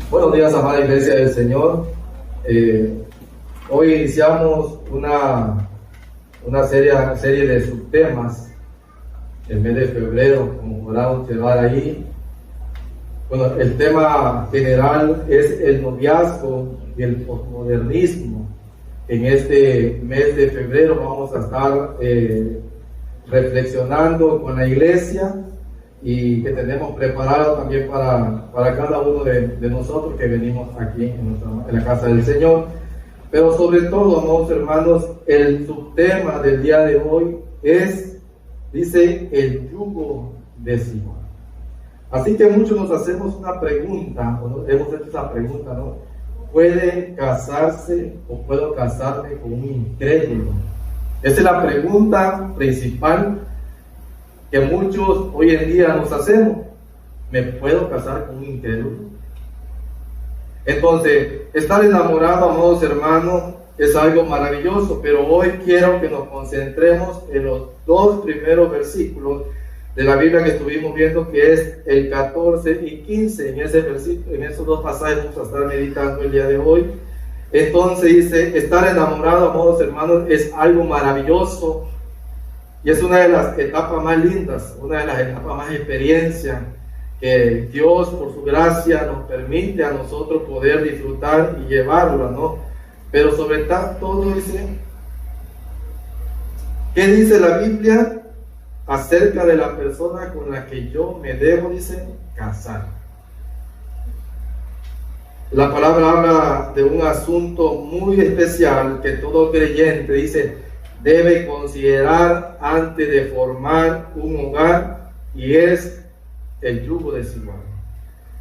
Buenos días, amada Iglesia del Señor. Hoy iniciamos una serie de subtemas el mes de febrero, como podrán observar ahí. Bueno, el tema general es el noviazgo y el posmodernismo. En este mes de febrero vamos a estar reflexionando con la iglesia y que tenemos preparado también para cada uno de nosotros que venimos aquí en la casa del Señor. Pero sobre todo, amados hermanos, el subtema del día de hoy dice el yugo desigual. Así que muchos nos hacemos una pregunta, hemos hecho esa pregunta, ¿no? ¿Puede casarse o puedo casarme con un incrédulo? Esa es la pregunta principal que muchos hoy en día nos hacemos. ¿Me puedo casar con un incrédulo? Entonces, estar enamorado, amados hermanos, es algo maravilloso, pero hoy quiero que nos concentremos en los dos primeros versículos de la Biblia que estuvimos viendo, que es el 14 y 15. En esos dos pasajes vamos a estar meditando el día de hoy. Entonces dice, estar enamorado, amados hermanos, es algo maravilloso y es una de las etapas más lindas, una de las etapas más experiencia que Dios por su gracia nos permite a nosotros poder disfrutar y llevarla, ¿no? Pero sobre todo dice, ¿qué dice la Biblia acerca de la persona con la que yo me debo, dice, casar? La palabra habla de un asunto muy especial que todo creyente, dice, debe considerar antes de formar un hogar, y es el yugo desigual.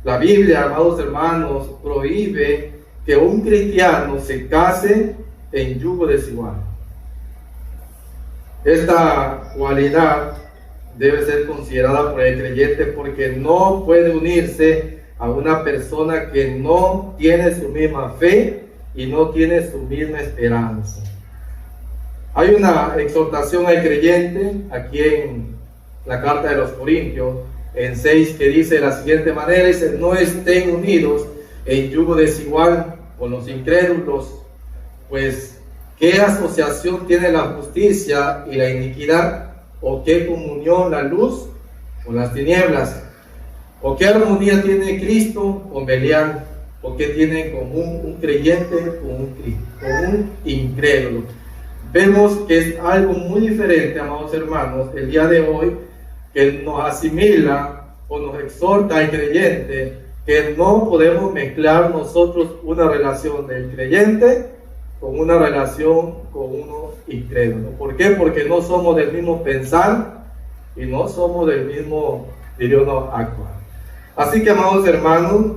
La Biblia, amados hermanos, prohíbe que un cristiano se case en yugo desigual. Esta cualidad debe ser considerada por el creyente porque no puede unirse a una persona que no tiene su misma fe y no tiene su misma esperanza. Hay una exhortación al creyente aquí en la carta de los Corintios, en 6, que dice de la siguiente manera, dice, no estén unidos en yugo desigual con los incrédulos, pues ¿qué asociación tiene la justicia y la iniquidad? ¿O qué comunión la luz con las tinieblas? ¿O qué armonía tiene Cristo con Belial? ¿O qué tiene en común un creyente con un incrédulo? Vemos que es algo muy diferente, amados hermanos, el día de hoy, que nos asimila o nos exhorta al creyente que no podemos mezclar nosotros una relación del creyente con una relación con uno incrédulo. ¿Por qué? Porque no somos del mismo pensar y no somos del mismo, diríamos, actuar. Así que, amados hermanos,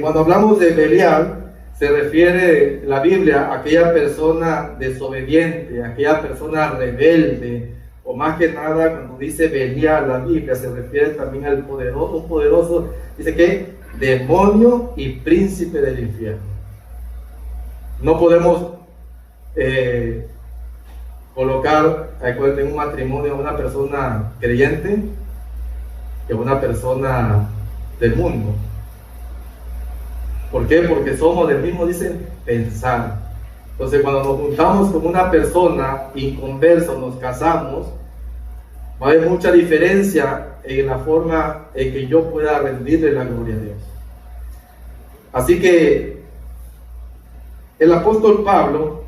cuando hablamos de Belial, se refiere la Biblia a aquella persona desobediente, a aquella persona rebelde, o más que nada, cuando dice Belial, la Biblia se refiere también al poderoso, un poderoso, dice que demonio y príncipe del infierno. No podemos colocar en un matrimonio a una persona creyente que una persona del mundo. ¿Por qué? Porque somos del mismo, dicen, pensar. Entonces, cuando nos juntamos con una persona inconversa, nos casamos, va a haber mucha diferencia en la forma en que yo pueda rendirle la gloria a Dios. Así que el apóstol Pablo,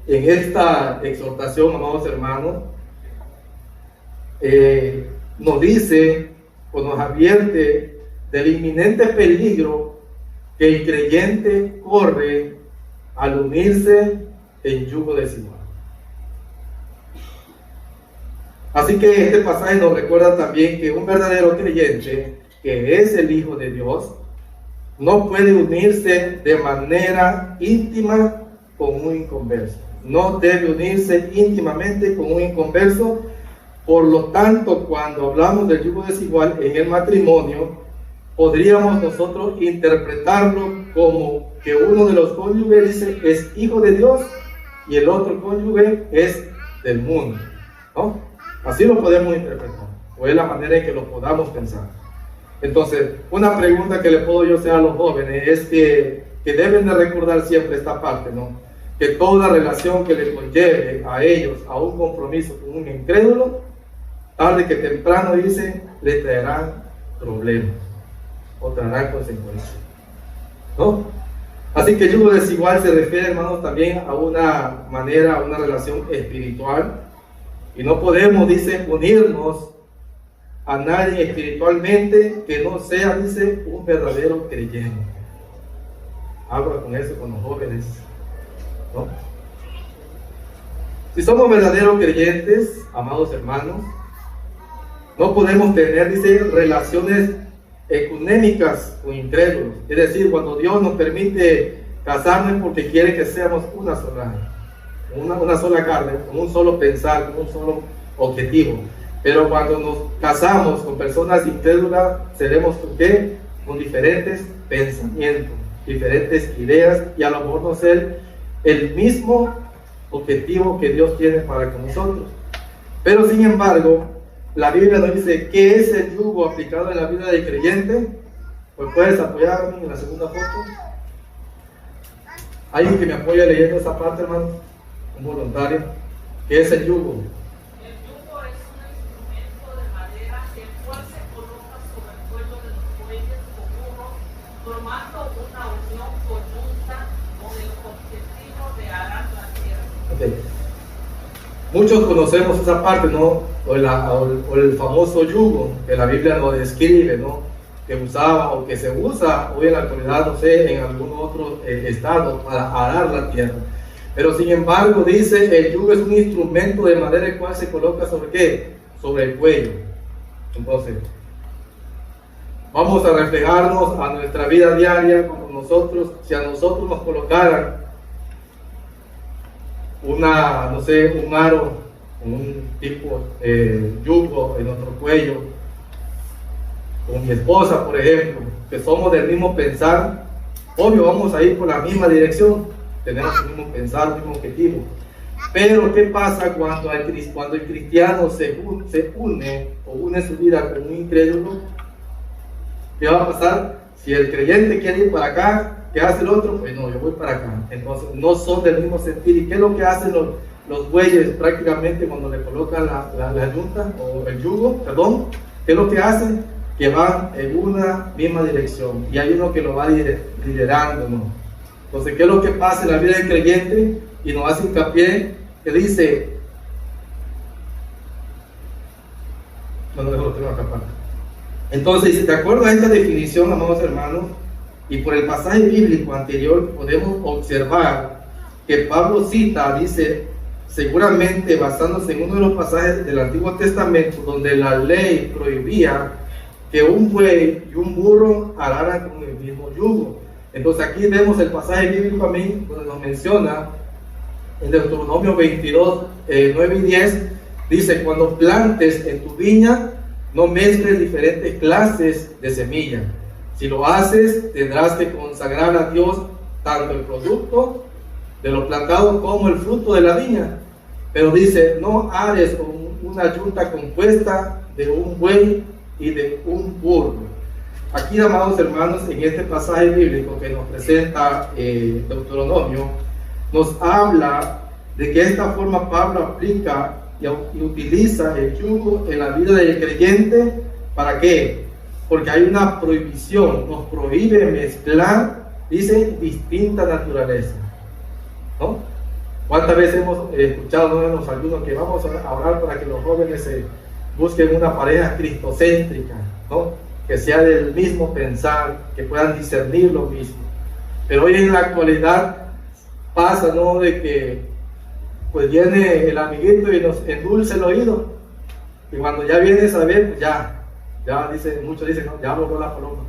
en esta exhortación, amados hermanos, nos dice o nos advierte del inminente peligro que el creyente corre al unirse en yugo desigual. Así que este pasaje nos recuerda también que un verdadero creyente, que es el Hijo de Dios, no puede unirse de manera íntima con un inconverso. No debe unirse íntimamente con un inconverso. Por lo tanto, cuando hablamos del yugo desigual en el matrimonio, podríamos nosotros interpretarlo como que uno de los cónyuges dice es hijo de Dios y el otro cónyuge es del mundo, ¿no? Así lo podemos interpretar, o es la manera en que lo podamos pensar. Entonces, una pregunta que le puedo yo hacer a los jóvenes es que deben de recordar siempre esta parte, ¿no? Que toda relación que les conlleve a ellos a un compromiso con un incrédulo, tarde que temprano, dice, le traerán problemas o traerán consecuencias, ¿no? Así que el yugo desigual se refiere, hermanos, también a una manera, a una relación espiritual, y no podemos, dice, unirnos a nadie espiritualmente que no sea, dice, un verdadero creyente. Habla con eso con los jóvenes, ¿no? Si somos verdaderos creyentes, amados hermanos, no podemos tener, dice, relaciones ecuménicas con incrédulos. Es decir, cuando Dios nos permite casarnos porque quiere que seamos una sola carne, con un solo pensar, con un solo objetivo. Pero cuando nos casamos con personas incrédulas, seremos ¿con qué? Con diferentes pensamientos, diferentes ideas, y a lo mejor no ser el mismo objetivo que Dios tiene para con nosotros. Pero sin embargo, la Biblia nos dice qué es el yugo aplicado en la vida del creyente. Pues puedes apoyarme en la segunda foto. ¿Alguien que me apoya leyendo esa parte, hermano? Un voluntario. ¿Qué es el yugo? El yugo es un instrumento de madera el cual se coloca sobre el cuello de los bueyes o burros, formando una unión conjunta con el objetivo de arar la tierra. Okay. Muchos conocemos esa parte, ¿no? O el famoso yugo que la Biblia nos describe, ¿no? Que usaba o que se usa hoy en la actualidad, no sé, en algún otro estado para arar la tierra. Pero sin embargo, dice, el yugo es un instrumento de madera el cual se coloca sobre ¿qué? Sobre el cuello. Entonces, vamos a reflejarnos a nuestra vida diaria como nosotros, si a nosotros nos colocaran un aro, un tipo yugo en nuestro cuello, con mi esposa, por ejemplo, que somos del mismo pensar, obvio vamos a ir por la misma dirección, tenemos el mismo pensar, el mismo objetivo. Pero ¿qué pasa cuando el cristiano se une o une su vida con un incrédulo? ¿Qué va a pasar? Si el creyente quiere ir para acá, ¿qué hace el otro? Pues no, yo voy para acá. Entonces no son del mismo sentir. ¿Y qué es lo que hacen los bueyes prácticamente cuando le colocan la yunta o el yugo? Perdón. ¿Qué es lo que hacen? Que van en una misma dirección. Y hay uno que lo va liderando, ¿no? Entonces, ¿qué es lo que pasa en la vida del creyente? Y nos hace hincapié que dice, no lo tengo acá aparte. Entonces, de acuerdo a esta definición, amados hermanos, y por el pasaje bíblico anterior, podemos observar que Pablo cita, dice, seguramente basándose en uno de los pasajes del Antiguo Testamento, donde la ley prohibía que un buey y un burro araran con el mismo yugo. Entonces aquí vemos el pasaje bíblico a mí, donde nos menciona en Deuteronomio 22, 9 y 10, dice, cuando plantes en tu viña, no mezcles diferentes clases de semilla. Si lo haces, tendrás que consagrar a Dios tanto el producto de lo plantado como el fruto de la viña. Pero dice, no ares una yunta compuesta de un buey y de un burro. Aquí, amados hermanos, en este pasaje bíblico que nos presenta Deuteronomio, nos habla de que esta forma Pablo aplica y utiliza el yugo en la vida del creyente. ¿Para qué? Porque hay una prohibición, nos prohíbe mezclar, dice, distinta naturaleza, ¿no? ¿Cuántas veces hemos escuchado en los algunos que vamos a orar para que los jóvenes se busquen una pareja cristocéntrica, ¿no? Que sea del mismo pensar, que puedan discernir lo mismo? Pero hoy en la actualidad pasa, ¿no? De que pues viene el amiguito y nos endulce el oído, y cuando ya vienes a ver, pues ya dicen, muchos dicen, no, ya voló la paloma.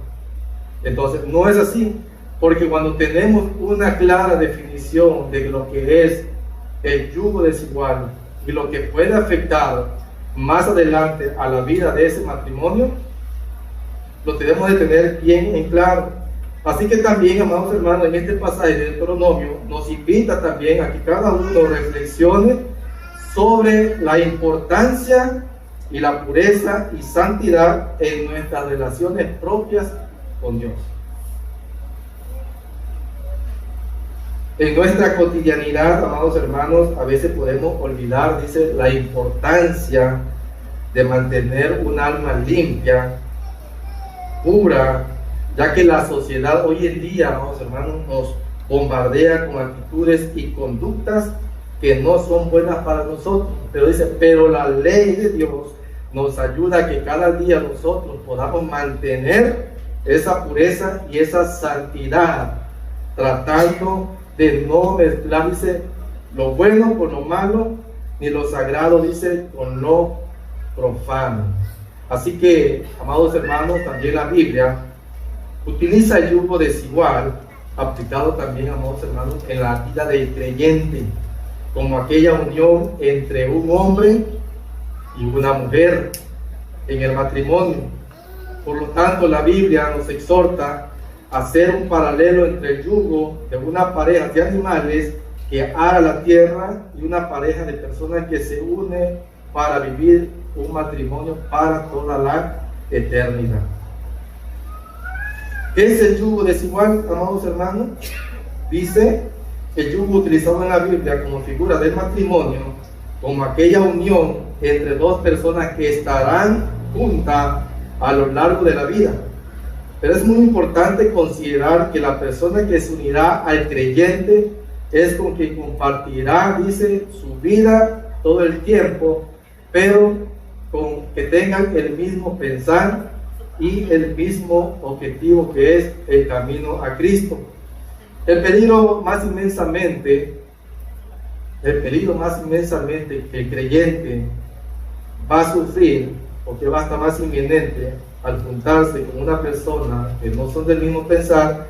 Entonces no es así, porque cuando tenemos una clara definición de lo que es el yugo desigual y lo que puede afectar más adelante a la vida de ese matrimonio, lo tenemos de tener bien en claro. Así que también, amados hermanos, en este pasaje de Deuteronomio nos invita también a que cada uno reflexione sobre la importancia y la pureza y santidad en nuestras relaciones propias con Dios. En nuestra cotidianidad, amados hermanos, a veces podemos olvidar, dice, la importancia de mantener un alma limpia, pura, ya que la sociedad hoy en día, amados hermanos, nos bombardea con actitudes y conductas que no son buenas para nosotros. Pero dice, pero la ley de Dios nos ayuda a que cada día nosotros podamos mantener esa pureza y esa santidad, tratando de no mezclar, dice, lo bueno con lo malo, ni lo sagrado, dice, con lo profano. Así que, amados hermanos, también la Biblia utiliza el yugo desigual, aplicado también, amados hermanos, en la vida del creyente, como aquella unión entre un hombre y una mujer en el matrimonio. Por lo tanto, la Biblia nos exhorta a hacer un paralelo entre el yugo de una pareja de animales que ara la tierra y una pareja de personas que se une para vivir un matrimonio para toda la eternidad. ¿Qué es el yugo desigual, amados hermanos? Dice, el yugo utilizado en la Biblia como figura del matrimonio, como aquella unión entre dos personas que estarán juntas a lo largo de la vida. Pero es muy importante considerar que la persona que se unirá al creyente es con quien compartirá, dice, su vida todo el tiempo, pero con que tengan el mismo pensar y el mismo objetivo, que es el camino a Cristo. El peligro más inmensamente que el creyente va a sufrir, o que va a estar más inminente al juntarse con una persona que no son del mismo pensar,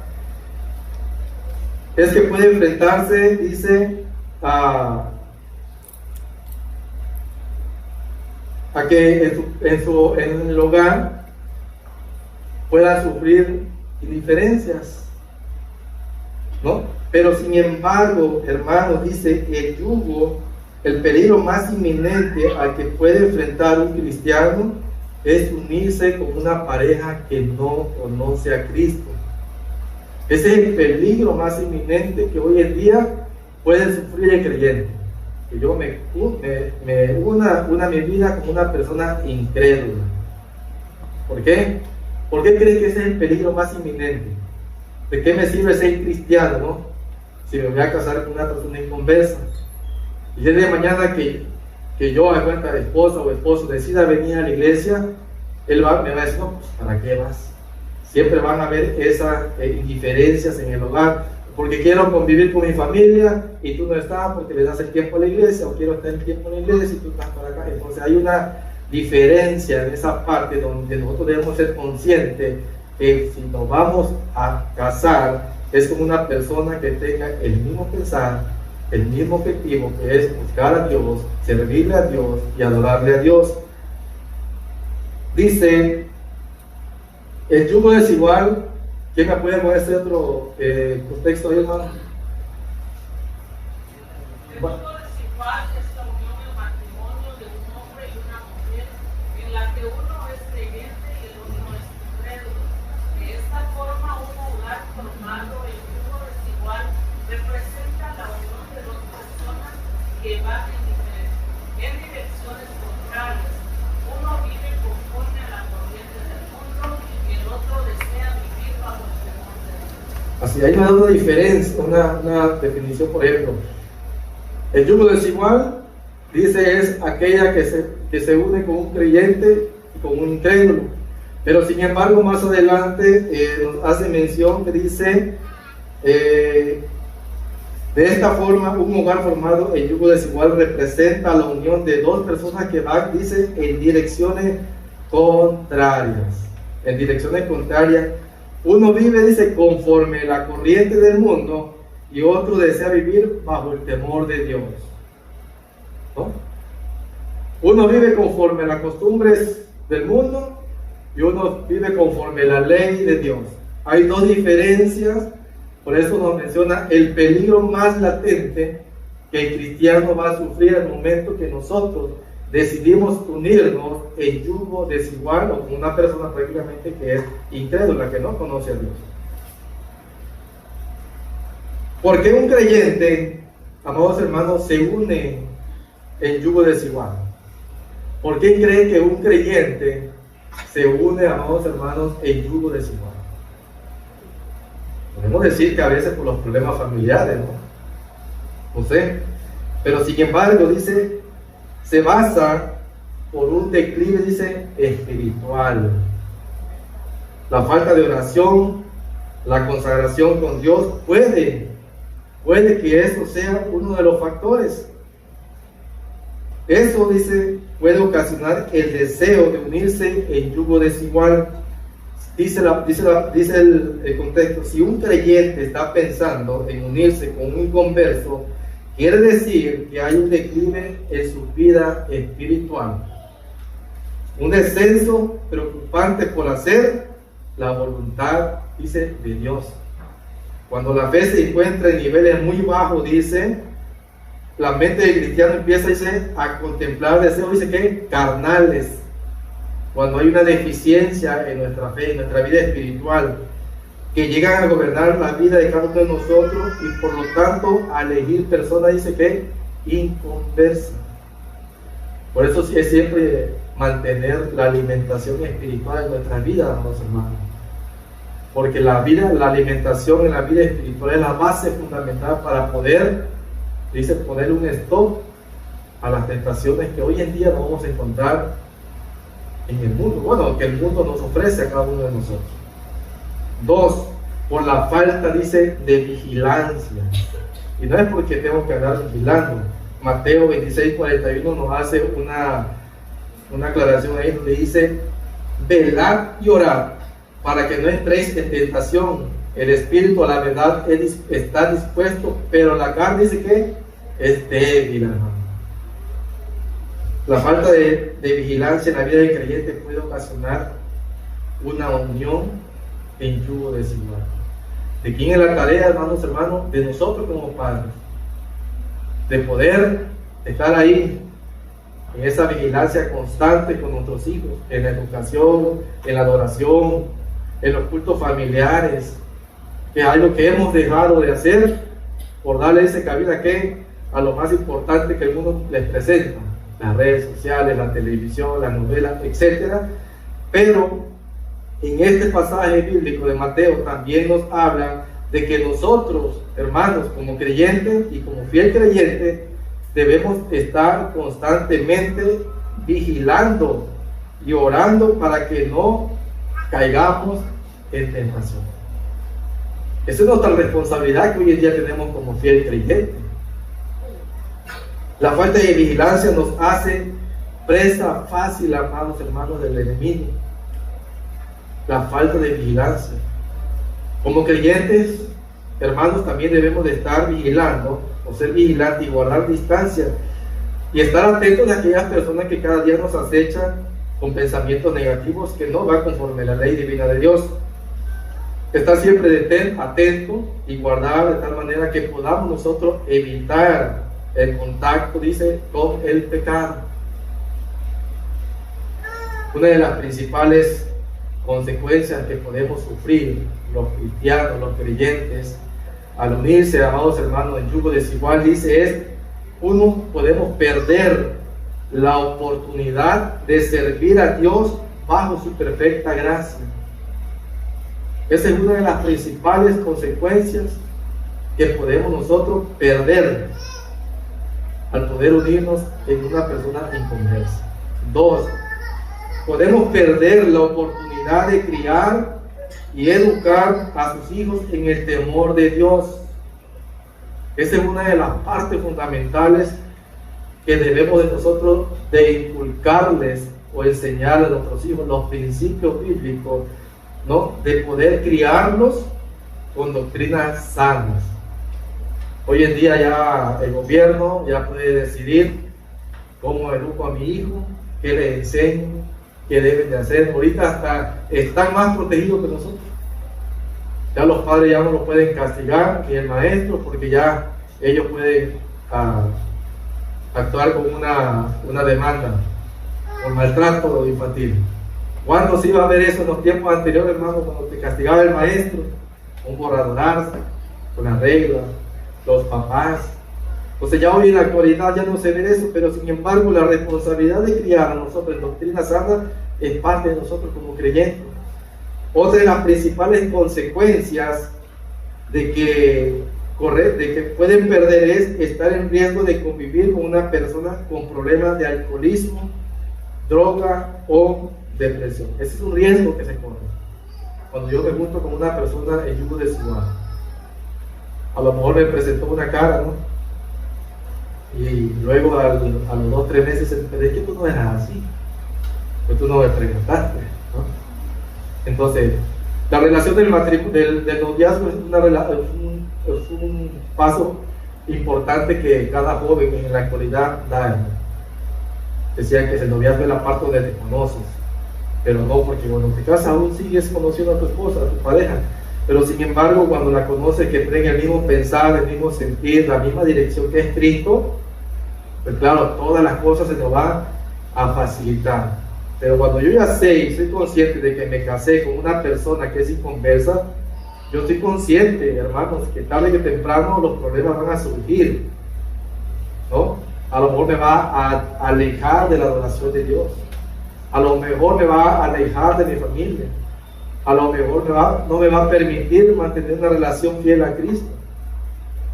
es que puede enfrentarse, dice, a que en el hogar pueda sufrir indiferencias, ¿no? Pero sin embargo, hermanos, dice el yugo, el peligro más inminente al que puede enfrentar un cristiano es unirse con una pareja que no conoce a Cristo. Ese es el peligro más inminente que hoy en día puede sufrir el creyente. Que yo me una mi vida como una persona incrédula. ¿Por qué? ¿Por qué cree que ese es el peligro más inminente? ¿De qué me sirve ser cristiano, no? Si me voy a casar con una persona inconversa. Y el día de mañana que yo, a cuenta de esposa o esposo, decida venir a la iglesia, me va a decir, no, pues, ¿para qué vas? Siempre van a haber esas indiferencias en el hogar, porque quiero convivir con mi familia y tú no estás porque le das el tiempo a la iglesia, o quiero tener tiempo en la iglesia y tú estás para acá. Entonces hay una diferencia en esa parte donde nosotros debemos ser conscientes que si nos vamos a casar es con una persona que tenga el mismo pensar, el mismo objetivo, que es buscar a Dios, servirle a Dios y adorarle a Dios. Dice, el yugo desigual. ¿Quién me puede poner este otro contexto ahí, hermano? El yugo desigual es la unión del matrimonio de un hombre y una mujer, en la que uno es creyente y el otro es incrédulo. De esta forma, un hogar formado en yugo desigual representa la unión de dos personas que van en direcciones contrarias. Uno vive conforme a la corriente del mundo y el otro desea vivir bajo el temor de Dios. Así hay una diferencia, una definición, por ejemplo. El yugo desigual, dice, es aquella que se une con un creyente y con un incrédulo. Pero sin embargo, más adelante nos hace mención que dice, de esta forma, un hogar formado en yugo desigual representa la unión de dos personas que van, dice, en direcciones contrarias. En direcciones contrarias. Uno vive, dice, conforme la corriente del mundo y otro desea vivir bajo el temor de Dios, ¿no? Uno vive conforme las costumbres del mundo y uno vive conforme la ley de Dios. Hay dos diferencias. Por eso nos menciona el peligro más latente que el cristiano va a sufrir al momento que nosotros decidimos unirnos en yugo desigual o con una persona prácticamente que es incrédula, que no conoce a Dios. ¿Por qué un creyente, amados hermanos, se une en yugo desigual? ¿Por qué creen que un creyente se une, amados hermanos, en yugo desigual? Podemos decir que a veces por los problemas familiares, no sé, pero sin embargo, dice, se basa por un declive, dice, espiritual. La falta de oración, la consagración con Dios, puede que eso sea uno de los factores. Eso, dice, puede ocasionar el deseo de unirse en yugo desigual. Dice el contexto, si un creyente está pensando en unirse con un inconverso, quiere decir que hay un declive en su vida espiritual, un descenso preocupante por hacer la voluntad, dice, de Dios. Cuando la fe se encuentra en niveles muy bajos, dice, la mente del cristiano empieza, dice, a contemplar deseos, dice que carnales. Cuando hay una deficiencia en nuestra fe, en nuestra vida espiritual, que llegan a gobernar la vida de cada uno de nosotros y por lo tanto a elegir personas, dice que inconversas. Por eso sí es siempre mantener la alimentación espiritual en nuestra vida, amados hermanos. Porque la alimentación en la vida espiritual es la base fundamental para poder, dice, poner un stop a las tentaciones que hoy en día nos vamos a encontrar en el mundo. Bueno, que el mundo nos ofrece a cada uno de nosotros. 2, por la falta, dice, de vigilancia. Y no es porque tengo que andar vigilando. Mateo 26:41 nos hace una aclaración ahí donde dice, velad y orad para que no entréis en tentación. El espíritu a la verdad está dispuesto, pero la carne dice que es débil, hermano. La falta de vigilancia en la vida del creyente puede ocasionar una unión en yugo desigual. ¿De quién es la tarea, hermanos? De nosotros como padres, de poder estar ahí en esa vigilancia constante con nuestros hijos, en la educación, en la adoración, en los cultos familiares, que es algo que hemos dejado de hacer por darle ese cabida a lo más importante que el mundo les presenta, las redes sociales, la televisión, las novelas, etcétera. Pero en este pasaje bíblico de Mateo también nos habla de que nosotros, hermanos, como creyentes y como fiel creyente, debemos estar constantemente vigilando y orando para que no caigamos en tentación. Esa es nuestra responsabilidad que hoy en día tenemos como fiel creyente. La falta de vigilancia nos hace presa fácil, amados hermanos, del enemigo. La falta de vigilancia. Como creyentes, hermanos, también debemos de estar vigilando o ser vigilantes y guardar distancia y estar atentos a aquellas personas que cada día nos acechan con pensamientos negativos que no van conforme a la ley divina de Dios. Estar siempre atento y guardar de tal manera que podamos nosotros evitar el contacto, dice, con el pecado. Una de las principales consecuencias que podemos sufrir los cristianos, los creyentes, al unirse, amados hermanos, en yugo desigual, dice, es, uno, podemos perder la oportunidad de servir a Dios bajo su perfecta gracia. Esa es una de las principales consecuencias que podemos nosotros perder al poder unirnos en una persona inconversa. 2, podemos perder la oportunidad de criar y educar a sus hijos en el temor de Dios. Esa es una de las partes fundamentales que debemos de nosotros de inculcarles o enseñar a nuestros hijos, los principios bíblicos, ¿no? De poder criarlos con doctrinas sanas. Hoy en día ya el gobierno ya puede decidir cómo educo a mi hijo, qué le enseño, qué deben de hacer. Ahorita hasta están más protegidos que nosotros. Ya los padres ya no lo pueden castigar, ni el maestro, porque ya ellos pueden actuar con una demanda por maltrato infantil. ¿Cuándo se iba a ver eso en los tiempos anteriores, hermano? Cuando te castigaba el maestro, un borradorarse, con las reglas, los papás. Entonces ya hoy en la actualidad ya no se ve eso, pero sin embargo la responsabilidad de criar a nosotros en doctrina sana es parte de nosotros como creyentes. Otra de las principales consecuencias de que pueden perder es estar en riesgo de convivir con una persona con problemas de alcoholismo, droga o depresión. Ese es un riesgo que se corre cuando yo me junto con una persona en yugo desigual. A lo mejor me presentó una cara, ¿no? Y luego a los 2 o 3 meses, pero es que tú no eras así, pues tú no me preguntaste, ¿no? Entonces, la relación del noviazgo es un paso importante que cada joven en la actualidad da, ¿no? Decía que el noviazgo es la parte donde te conoces, pero no porque cuando te casas aún sigues conociendo a tu esposa, a tu pareja, pero sin embargo cuando la conoces, que traen el mismo pensar, el mismo sentir, la misma dirección que es Cristo, pues claro, todas las cosas se nos van a facilitar. Pero cuando yo ya sé y soy consciente de que me casé con una persona que es inconversa, yo estoy consciente, hermanos, que tarde que temprano los problemas van a surgir, ¿no? A lo mejor me va a alejar de la adoración de Dios, a lo mejor me va a alejar de mi familia, a lo mejor no me va a permitir mantener una relación fiel a Cristo.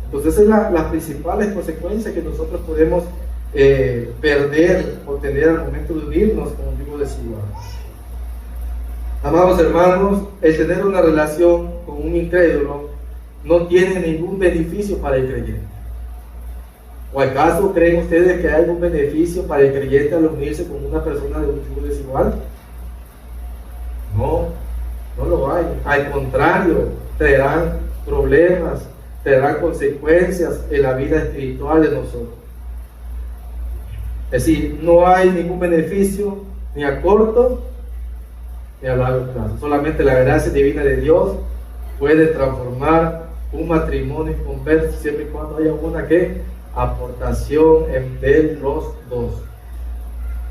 Entonces esas son las principales consecuencias que nosotros podemos perder o tener al momento de unirnos con un yugo desigual. Amados hermanos, el tener una relación con un incrédulo no tiene ningún beneficio para el creyente. ¿O acaso creen ustedes que hay algún beneficio para el creyente al unirse con una persona de un yugo desigual? No, no lo hay. Al contrario, traerán problemas, traerán consecuencias en la vida espiritual de nosotros. Es decir, no hay ningún beneficio ni a corto ni a largo plazo. Solamente la gracia divina de Dios puede transformar un matrimonio inconverso siempre y cuando haya una aportación de los dos.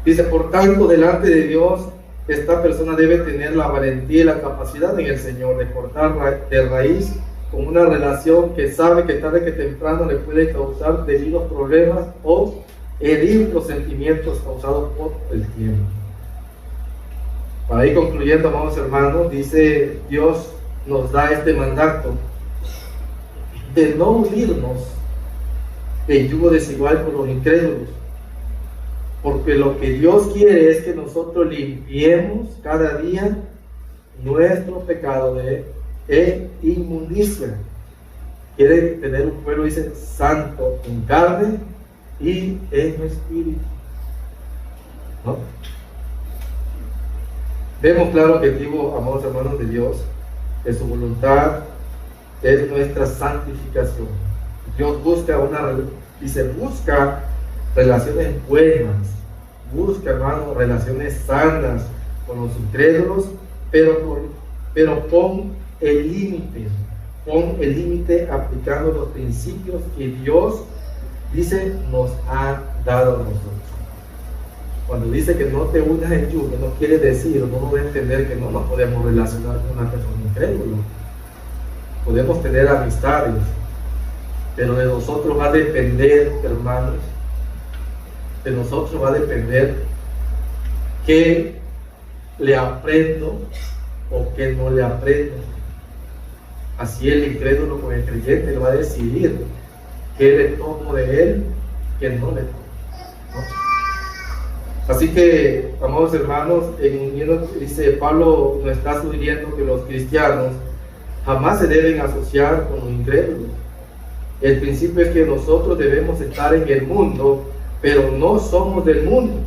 Dice, por tanto, delante de Dios, esta persona debe tener la valentía y la capacidad en el Señor de cortar de raíz con una relación que sabe que tarde que temprano le puede causar debidos problemas o herir los sentimientos causados por el tiempo. Para ir concluyendo, amados hermanos, dice, Dios nos da este mandato de no unirnos en yugo desigual con los incrédulos, porque lo que Dios quiere es que nosotros limpiemos cada día nuestro pecado de inmundicia. Quiere tener un pueblo, dice, santo en carne y en espíritu, ¿no? Vemos claro objetivo, amados hermanos de Dios, de su voluntad es nuestra santificación. Dios busca busca relaciones buenas, busca, hermanos, relaciones sanas con los incrédulos, pero pon el límite aplicando los principios que Dios dice nos ha dado a nosotros. Cuando dice que no te unas en yugo, no quiere decir, no nos va a entender que no nos podemos relacionar con una persona incrédula. Podemos tener amistades, pero de nosotros va a depender, hermanos, de nosotros va a depender qué le aprendo o qué no le aprendo. Así el incrédulo con el creyente le va a decidir qué le tomo de él, qué no le tomo, ¿no? Así que, amados hermanos, dice Pablo, nos está sugiriendo que los cristianos jamás se deben asociar con los incrédulos. El principio es que nosotros debemos estar en el mundo, pero no somos del mundo.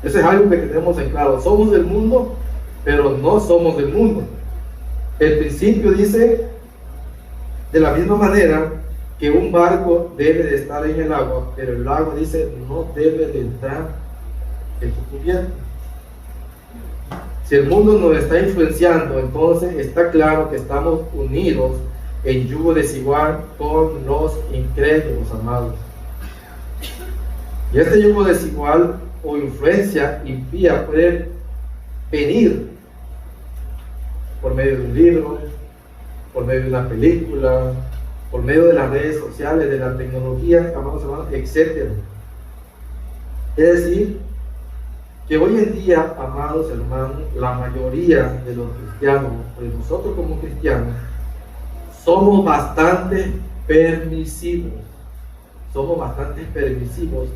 Eso es algo que tenemos en claro. Somos del mundo, pero no somos del mundo. El principio dice, de la misma manera, que un barco debe de estar en el agua, pero el agua dice, no debe de entrar en su cubierta. Si el mundo nos está influenciando, entonces está claro que estamos unidos en yugo desigual con los incrédulos, amados. Y este yugo desigual o influencia impía puede venir por medio de un libro, por medio de una película, por medio de las redes sociales, de la tecnología, amados hermanos, etc. Es decir, que hoy en día, amados hermanos, la mayoría de los cristianos, de nosotros como cristianos, somos bastante permisivos. Somos bastante permisivos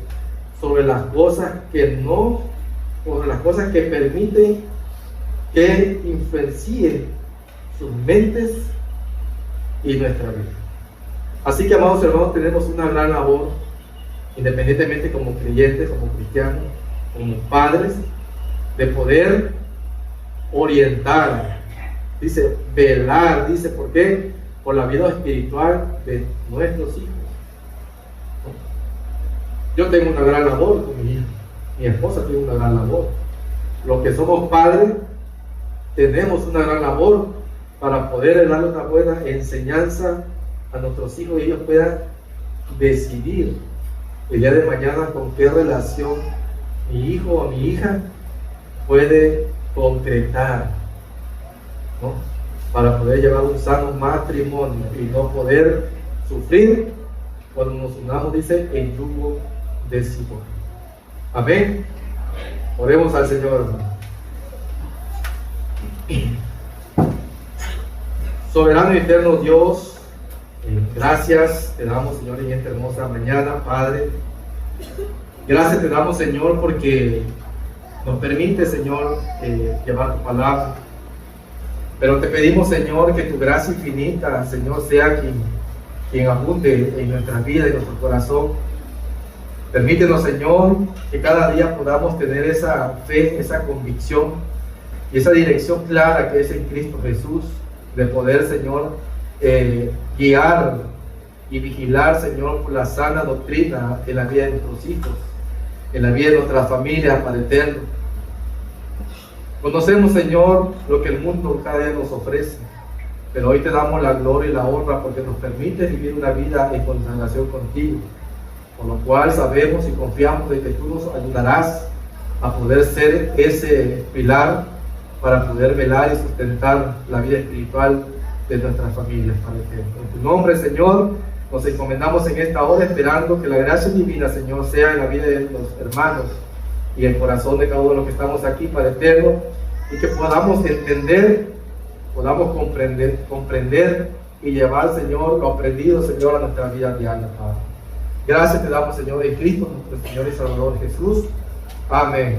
sobre las cosas sobre las cosas que permiten que influencien sus mentes y nuestra vida. Así que, amados hermanos, tenemos una gran labor, independientemente como creyentes, como cristianos, como padres, de poder orientar, dice, velar, dice, ¿por qué? Por la vida espiritual de nuestros hijos. Yo tengo una gran labor con mi hija, mi esposa tiene una gran labor. Los que somos padres tenemos una gran labor para poder darle una buena enseñanza a nuestros hijos y ellos puedan decidir el día de mañana con qué relación mi hijo o mi hija puede concretar, ¿no? Para poder llevar un sano matrimonio y no poder sufrir cuando nos unamos, dice, en yugo desigual. Amén. Oremos al Señor, hermano. Soberano y eterno Dios, gracias te damos, Señor, en esta hermosa mañana, Padre. Gracias te damos, Señor, porque nos permite, Señor, llevar tu palabra. Pero te pedimos, Señor, que tu gracia infinita, Señor, sea quien abunde en nuestra vida, en nuestro corazón. Permítenos, Señor, que cada día podamos tener esa fe, esa convicción y esa dirección clara que es en Cristo Jesús, de poder, Señor, guiar y vigilar, Señor, por la sana doctrina en la vida de nuestros hijos, en la vida de nuestra familia, Padre eterno. Conocemos, Señor, lo que el mundo cada día nos ofrece, pero hoy te damos la gloria y la honra porque nos permite vivir una vida en consagración contigo, por lo cual sabemos y confiamos de que tú nos ayudarás a poder ser ese pilar para poder velar y sustentar la vida espiritual de nuestras familias, Padre eterno. En tu nombre, Señor, nos encomendamos en esta hora esperando que la gracia divina, Señor, sea en la vida de los hermanos y el corazón de cada uno de los que estamos aquí, Padre eterno, y que podamos entender, podamos comprender y llevar, Señor, lo aprendido, Señor, a nuestra vida diaria, Padre. Gracias te damos, Señor, en Cristo, nuestro Señor y Salvador Jesús. Amén.